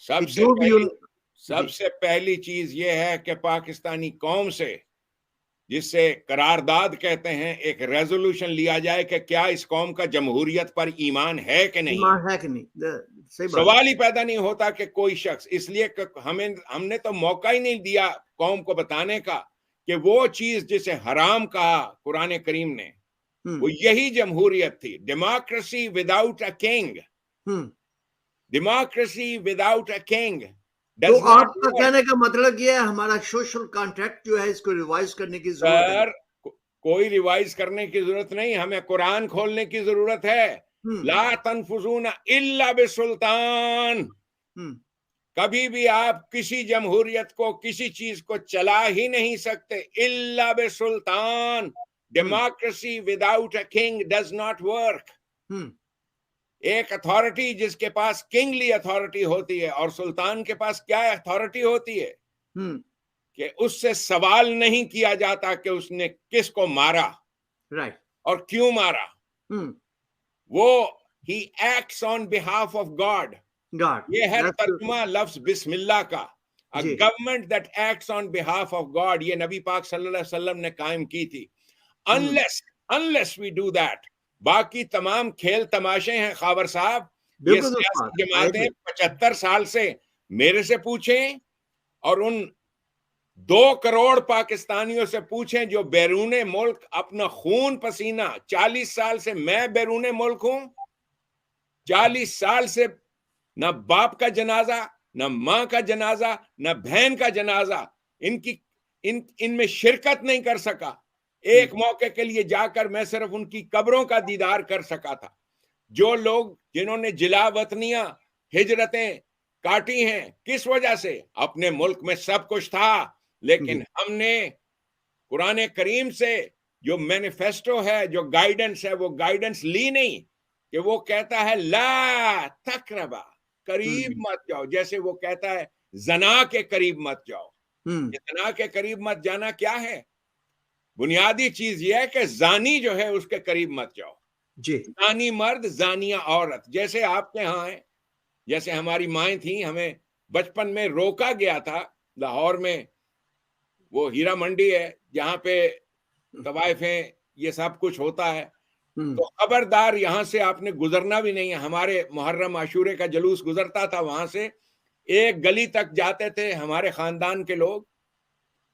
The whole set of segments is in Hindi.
कि सबसे जो भी पहली सबसे पहली चीज ये है कि पाकिस्तानी कौम से, जिससे करारदाद कहते हैं, एक रेजोल्यूशन लिया जाए कि क्या इस कौम का जमहूरियत पर ईमान है कि नहीं है। ईमान है कि नहीं, सही बात। सवाल ही पैदा नहीं होता कि कोई शख्स, इसलिए हमने तो मौका ही नहीं दिया कौम को बताने का कि वो चीज जिसे हराम कहा कुरान करीम ने, वो यही जमहूरियत थी। Democracy without a king, democracy without a king तो डज नॉट आपका वर्क। कहने का मतलब ये है हमारा सोशल कॉन्ट्रैक्ट जो है इसको रिवाइज करने की जरूरत है। सर, कोई रिवाइज करने की जरूरत नहीं, हमें कुरान खोलने की जरूरत है। ला तनफुजून इल्ला बिसुल्तान। कभी भी आप किसी जमहूरियत को, किसी चीज को चला ही नहीं सकते इल्ला बिसुल्तान। Democracy without a king does not work. एक अथॉरिटी जिसके पास किंगली अथॉरिटी होती है, और सुल्तान के पास क्या अथॉरिटी होती है कि उससे सवाल नहीं किया जाता कि उसने किसको मारा, राइट, और क्यों मारा। वो ही acts on behalf of God. God, ये है तर्जुमा लफ्ज बिस्मिल्लाह का। अ जी, government that acts on behalf of God, ये नबी पाक सल्लल्लाहु अलैहि वसल्लम ने कायम की थी। Unless unless we do that, बाकी तमाम खेल तमाशे हैं खावर साहब। ये बिल्कुल दुरुस्त बात सियासी है, आई जमातें एग्री। 75 साल से मेरे से पूछें, और उन 2 करोड़ पाकिस्तानियों से पूछें जो बैरूने मुल्क अपना खून पसीना, 40 साल से मैं बैरूने मुल्क हूं, 40 साल से न बाप का जनाजा, न मां का जनाजा, न बहन का जनाजा इनकी इनमें शिरकत नहीं कर सका। एक मौके के लिए जाकर मैं सिर्फ उनकी कब्रों का दीदार कर सका था। जो लोग जिन्होंने जिला वतनियां, हिजरतें काटी हैं, किस वजह से? अपने मुल्क में सब कुछ था, लेकिन हमने कुरान करीम से जो मैनिफेस्टो है, जो गाइडेंस है, वो गाइडेंस ली नहीं। कि वो कहता है ला तकरबा, करीब मत जाओ, जैसे वो कहता है जना के करीब मत जाओ। जना के करीब मत जाना क्या है? बुनियादी चीज ये है कि जानी जो है उसके करीब मत जाओ। जी, जानी मर्द, जानिया औरत, जैसे आपके यहाँ है, जैसे हमारी माएँ थी, हमें बचपन में रोका गया था लाहौर में, वो हीरा मंडी है जहां पे तवाइफें ये सब कुछ होता है, तो खबरदार यहां से आपने गुजरना भी नहीं है। हमारे मुहर्रम आशूरे का जुलूस गुजरता था वहां से, एक गली तक जाते थे हमारे खानदान के लोग,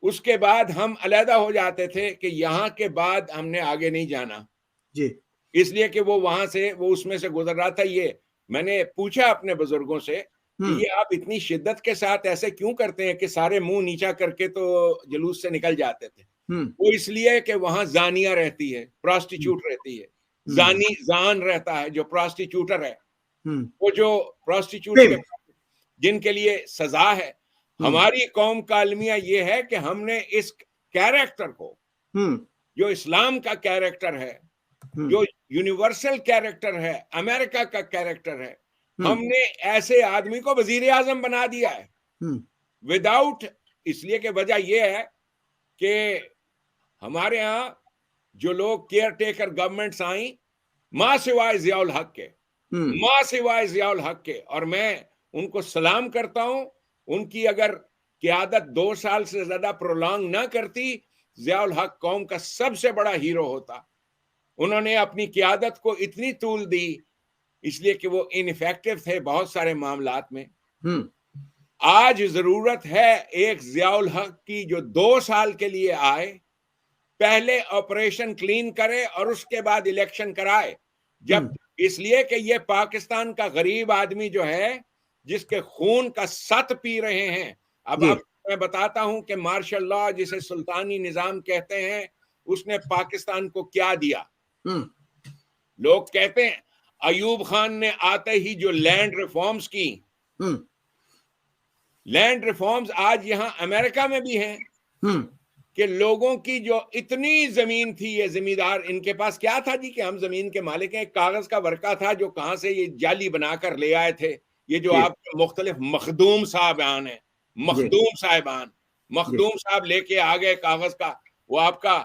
उसके बाद हम अलहदा हो जाते थे कि यहाँ के बाद हमने आगे नहीं जाना, जी, इसलिए कि वो वहां से, वो उसमें से गुजर रहा था। ये मैंने पूछा अपने बुजुर्गों से कि ये आप इतनी शिद्दत के साथ ऐसे क्यों करते हैं कि सारे मुंह नीचा करके तो जुलूस से निकल जाते थे। वो इसलिए कि वहां जानिया रहती है, प्रोस्टिट्यूट रहती है, जानी जान रहता है जो प्रोस्टिट्यूटर है, वो जो प्रोस्टिट्यूट के सेम, जिनके लिए सजा है। हमारी कौम का अलमिया ये है कि हमने इस कैरेक्टर को, जो इस्लाम का कैरेक्टर है, जो यूनिवर्सल कैरेक्टर है, अमेरिका का कैरेक्टर है, हमने ऐसे आदमी को वजीर आजम बना दिया है विदाउट। इसलिए कि वजह यह है कि हमारे यहां जो लोग केयर टेकर गवर्नमेंट्स आई, मां सिवाय जियाउल हक के, मां सिवाय जियाउल हक के, और मैं उनको सलाम करता हूं। उनकी अगर क्यादत 2 साल से ज्यादा प्रोलॉन्ग ना करती, जियाउल हक कौम का सबसे बड़ा हीरो होता। उन्होंने अपनी क्यादत को इतनी तूल दी इसलिए कि वो इनइफेक्टिव थे बहुत सारे मामलात में। आज जरूरत है एक जियाउल हक की जो 2 साल के लिए आए, पहले ऑपरेशन क्लीन करे और उसके बाद इलेक्शन कराए। जब इसलिए कि ये पाकिस्तान का गरीब आदमी जो है, जिसके खून का सत पी रहे हैं। अब मैं बताता हूं कि मार्शल लॉ, जिसे सुल्तानी निजाम कहते हैं, उसने पाकिस्तान को क्या दिया। लोग कहते हैं अयूब खान ने आते ही जो लैंड रिफॉर्म्स की, लैंड रिफॉर्म्स आज यहां अमेरिका में भी हैं, कि लोगों की जो इतनी जमीन थी, ये जमींदार, इनके पास क्या था जी कि हम जमीन के मालिक हैं। एक कागज का वर्का था जो कहां से ये जाली बनाकर ले आए थे। ये जो आपके मुख्तलिफ मखदूम साहबान है, मखदूम साहिबान, मखदूम साहब लेके आ गए कागज का। वो आपका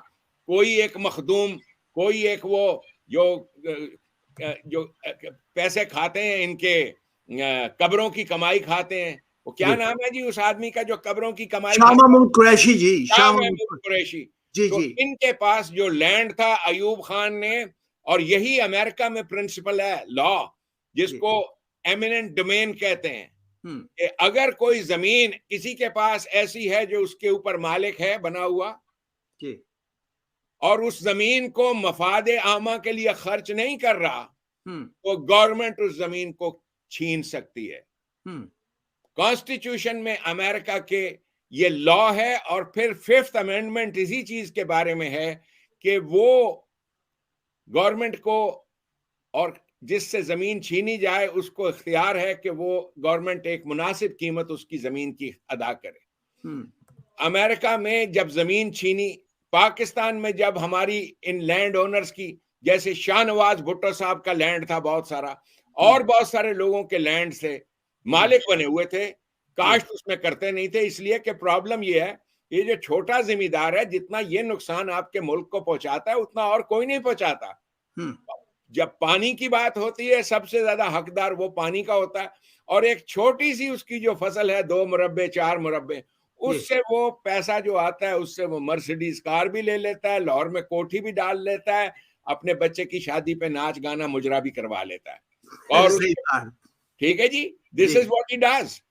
कोई एक मखदूम, कोई एक वो जो पैसे खाते हैं इनके कब्रों की कमाई खाते हैं। वो क्या नाम है जी उस आदमी का जो कब्रों की कमाई शाह महमूद कुरैशी जी, शाह महमूद कुरैशी। जी तो जी, इनके पास जो लैंड था अयूब खान ने, और यही अमेरिका में प्रिंसिपल है लॉ, जिसको एमिनेंट डोमेन कहते हैं, कि अगर कोई जमीन किसी के पास ऐसी है जो उसके ऊपर मालिक है बना हुआ, और उस जमीन को मफादे आमा के लिए खर्च नहीं कर रहा, तो गवर्नमेंट उस जमीन को छीन सकती है। कॉन्स्टिट्यूशन में अमेरिका के ये लॉ है। और फिर 5th अमेंडमेंट इसी चीज के बारे में है कि वो गवर्नमेंट को, और जिससे जमीन छीनी जाए उसको इख्तियार है कि वो गवर्नमेंट एक मुनासिब कीमत उसकी जमीन की अदा करे। अमेरिका में जब जमीन छीनी, पाकिस्तान में जब हमारी इन लैंड ओनर्स की, जैसे शाहनवाज भुट्टो साहब का लैंड था बहुत सारा, और बहुत सारे लोगों के लैंड से मालिक बने हुए थे, काश्त उसमें करते नहीं थे। इसलिए कि प्रॉब्लम ये है, ये जो छोटा जिम्मेदार है, जितना ये नुकसान आपके मुल्क को पहुंचाता है उतना और कोई नहीं पहुंचाता। जब पानी की बात होती है, सबसे ज्यादा हकदार वो पानी का होता है, और एक छोटी सी उसकी जो फसल है 2 मुरब्बे 4 मुरब्बे, उससे वो पैसा जो आता है उससे वो मर्सिडीज कार भी ले लेता है, लाहौर में कोठी भी डाल लेता है, अपने बच्चे की शादी पे नाच गाना मुजरा भी करवा लेता है। और ठीक है जी, this is what he does.